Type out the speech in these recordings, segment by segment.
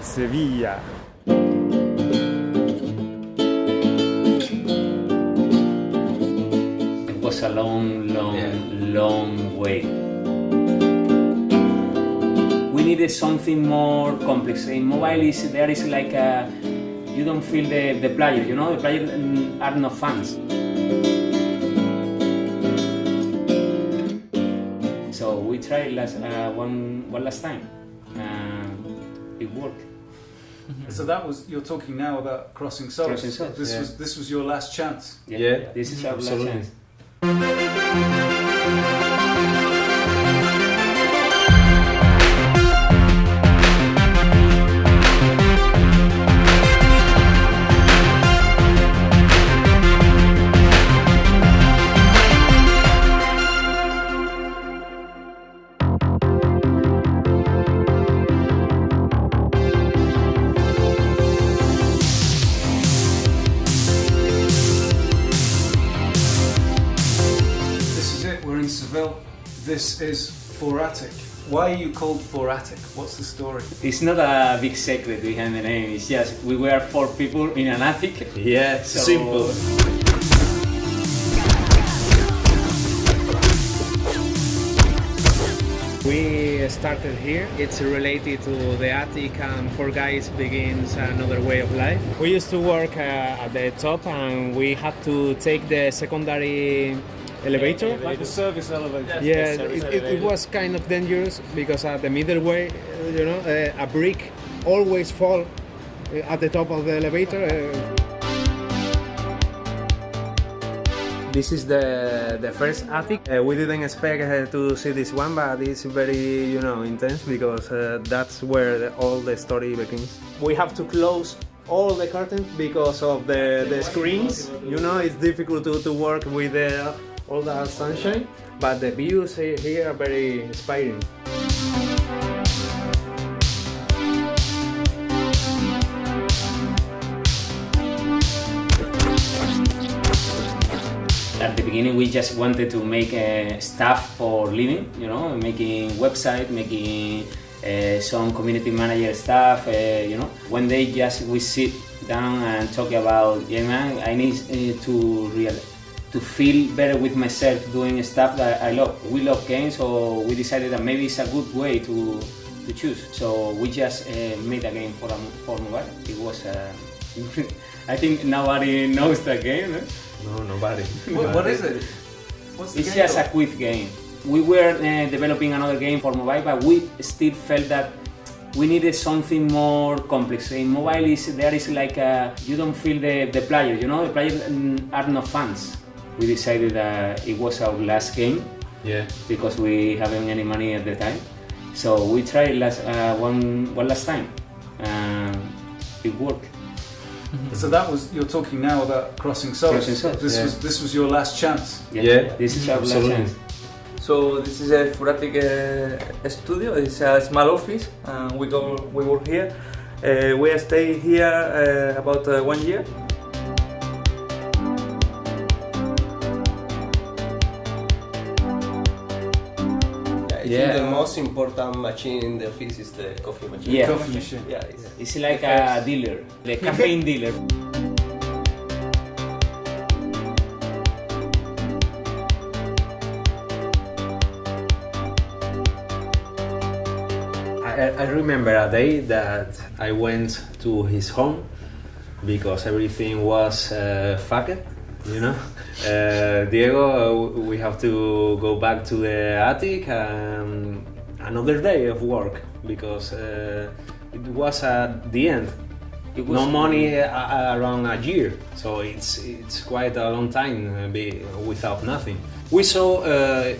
Sevilla. It was a long way. We needed something more complex. In mobile, there is like you don't feel the player, you know, the players are not fans. So we tried one last time. It worked. So that was, you're talking now about Crossing Souls. Crossing Souls, This was your last chance. Yeah. This is our last chance. Seville. This is Fourattic. Why are you called Fourattic? What's the story? It's not a big secret behind the name. It's just we were 4 people in an attic. Yeah, so simple. We started here. It's related to the attic, and 4 guys begins another way of life. We used to work at the top, and we had to take the secondary elevator. Like the service elevator. Yeah, it was kind of dangerous because at the middle way, you know, a brick always fall at the top of the elevator. This is the first attic. We didn't expect to see this one, but it's very, you know, intense because that's where all the story begins. We have to close all the curtains because of the screens. You know, it's difficult to work with all that sunshine, but the views here are very inspiring. At the beginning, we just wanted to make stuff for living, you know, making website, making some community manager stuff, you know. One day, we sit down and talk about, yeah, man, I need to feel better with myself doing stuff that I love. We love games, so we decided that maybe it's a good way to choose. So we just made a game for mobile. It was, I think nobody knows the game. Eh? No, nobody. What is it? What's the It's game just a quiz game. We were developing another game for mobile, but we still felt that we needed something more complex. In mobile, there is like you don't feel the players, you know, the players are not fans. We decided that it was our last game, because we haven't any money at the time. So we tried one last time. It worked. So that was, you're talking now about Crossing Souls. Crossing Souls, This was your last chance. Yeah. This is our last chance. So this is a Fourattic studio. It's a small office, and we work here. We stay here about 1 year. I think the most important machine in the office is the coffee machine. Yeah. Coffee machine. Yeah, It's like a dealer, the caffeine dealer. I remember a day that I went to his home because everything was fucked, you know. Diego, we have to go back to the attic. Another day of work because it was at the end. No money around a year, so it's quite a long time without nothing. We saw a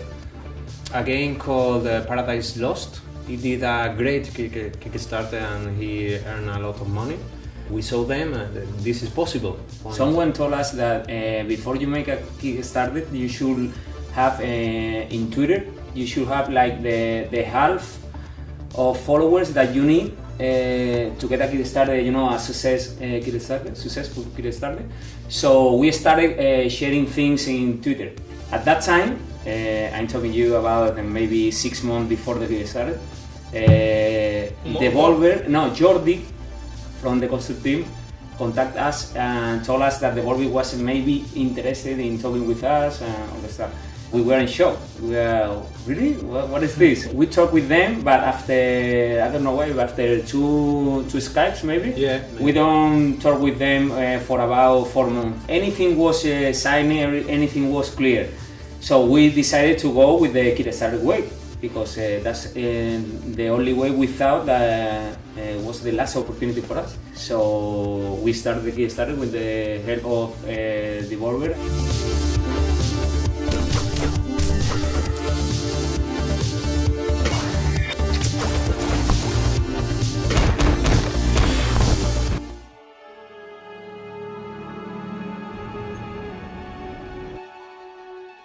game called Paradise Lost. He did a great Kickstarter and he earned a lot of money. We saw them and this is possible. Someone told us that before you make a Kickstarter, you should have in Twitter, you should have like the half of followers that you need to get a Kickstarter, you know, a successful Kickstarter. So we started sharing things in Twitter. At that time, I'm talking to you about maybe 6 months before the Kickstarter, Jordi from the construct team contacted us and told us that Devolver was maybe interested in talking with us and all the stuff. We were in shock. We were, really? What is this? We talked with them, but after, I don't know why, after two Skypes maybe, we don't talk with them for about 4 months. Anything was signed, anything was clear. So we decided to go with the Kickstarter way, because that's the only way we thought that was the last opportunity for us. So we started the Kickstarter with the help of Devolver.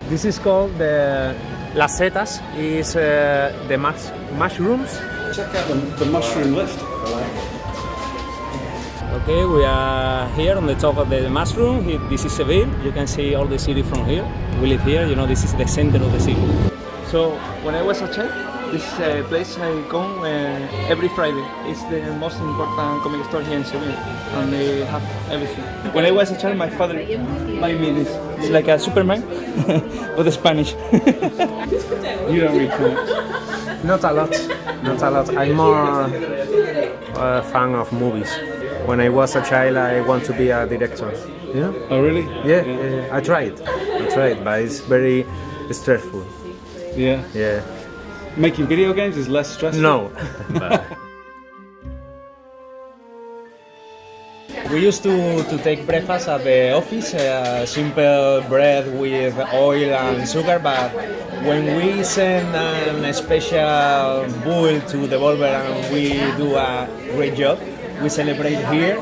This is called the Las Setas, is the mushrooms. Check out the mushroom lift. Okay, we are here on the top of the mushroom. This is Seville. You can see all the city from here. We live here, you know, this is the center of the city. So when I was a child, this is a place I come every Friday. It's the most important comic store here in Seville, and they have everything. When I was a child, my father buy me this. It's like a Superman, but Spanish. You don't read comics? Not a lot, not a lot. I'm more a fan of movies. When I was a child, I want to be a director. You know? Oh, really? Yeah. I tried, but it's very stressful. Yeah. Yeah. Making video games is less stressful? No. We used to take breakfast at the office, simple bread with oil and sugar, but when we send a special bull to Devolver and we do a great job, we celebrate here.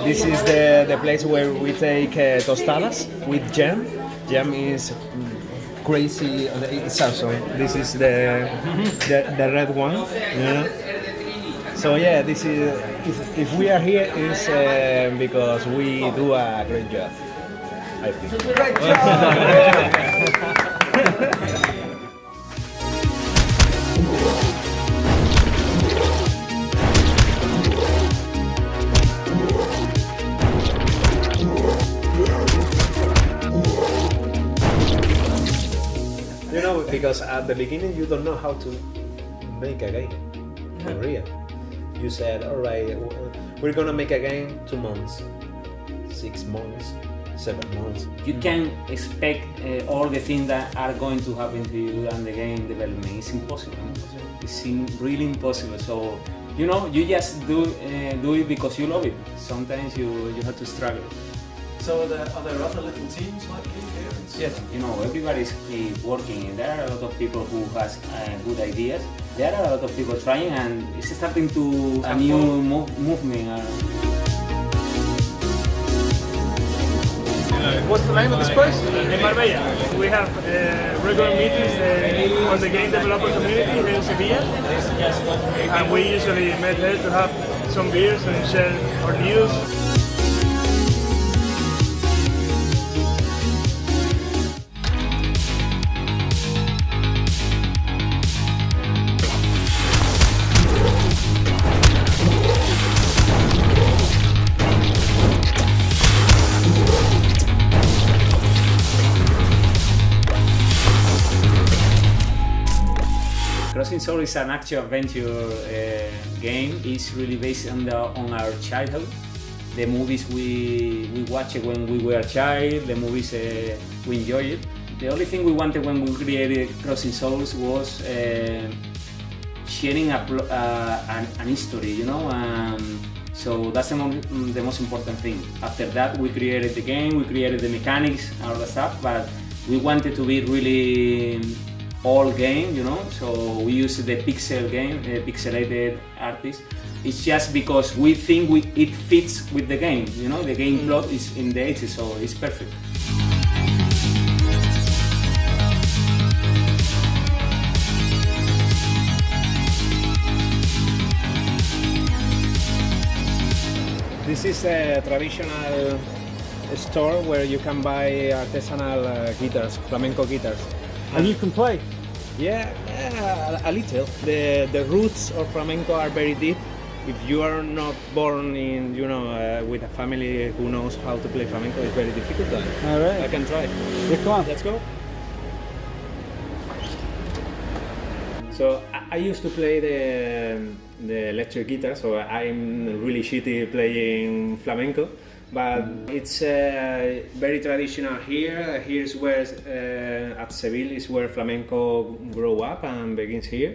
This is the place where we take tostadas with jam. Jam is crazy, it's awesome. This is the red one. Yeah. So yeah, this is if we are here is because we do a great job, I think. Great job! You know, because at the beginning you don't know how to make a game for real. You said, all right, we're gonna make a game 2 months, 6 months, 7 months. You can expect all the things that are going to happen to you and the game development. It's impossible. It's really impossible. So, you know, you just do it because you love it. Sometimes you have to struggle. So are there other little teams like you here? Yes, you know, everybody's working. There are a lot of people who has good ideas. There are a lot of people trying, and it's starting to a new movement. What's the name of this place? In Marbella. We have regular meetings for the game developer community here in Sevilla. And we usually meet here to have some beers and share our news. Crossing Souls is an action-adventure game. It's really based on our childhood. The movies we watched when we were a child, the movies we enjoyed it. The only thing we wanted when we created Crossing Souls was sharing an history, you know. So that's the most important thing. After that, we created the game, we created the mechanics and all that stuff, but we wanted to be really all game, you know, so we use the pixel game, pixelated artist. It's just because we think it fits with the game, you know, the game plot is in the 80s, so it's perfect. This is a traditional store where you can buy artisanal guitars, flamenco guitars. And you can play? Yeah, a little. The roots of flamenco are very deep. If you are not born in, with a family who knows how to play flamenco, it's very difficult. All right. I can try. Yeah, come on. Let's go. So I used to play the electric guitar, so I'm really shitty playing flamenco. But it's very traditional here. Here's where, at Seville, is where flamenco grew up and begins here.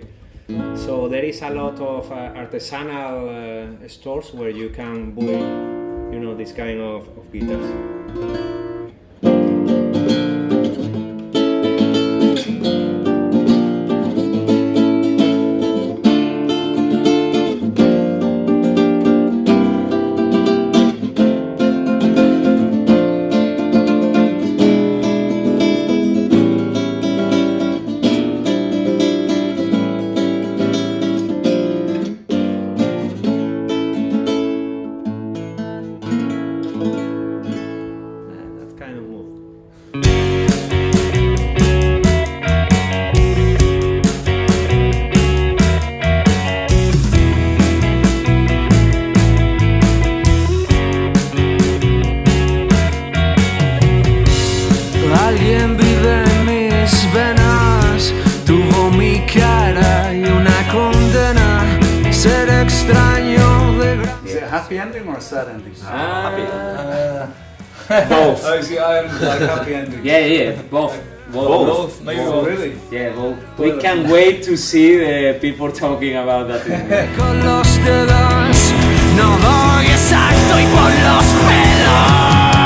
So there is a lot of artisanal stores where you can buy, this kind of guitars. Alguien vive en mis venas, tuvo mi cara y una condena, ser extraño de gran... Is it a happy ending or a sad ending? Both. Oh, see, I am like happy ending. Yeah, both. Both. Maybe both. Really? Yeah, both. We can't wait to see the people talking about that. Con los dedos, no doy exacto y por los pelos.